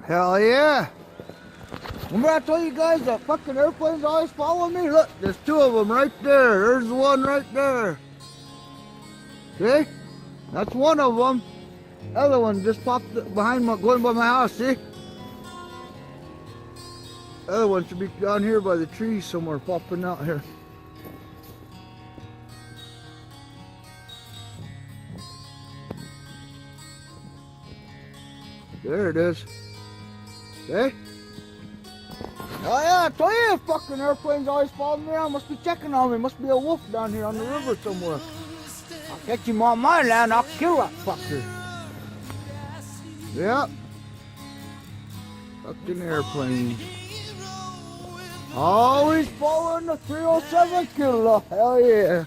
Hell yeah. Remember I told you guys that fucking airplanes always follow me? Look, there's two of them right there. There's one right there. See? That's one of them. Other one just popped behind my, going by my house, see? Other one should be down here by the trees somewhere, popping out here. There it is. See? Oh yeah, I told you fucking airplanes always following me around. Must be checking on me. Must be a wolf down here on the river somewhere. I'll catch him on my land. I'll kill that fucker. Yep. Fucking airplanes. Always following the 307 killer. Hell yeah.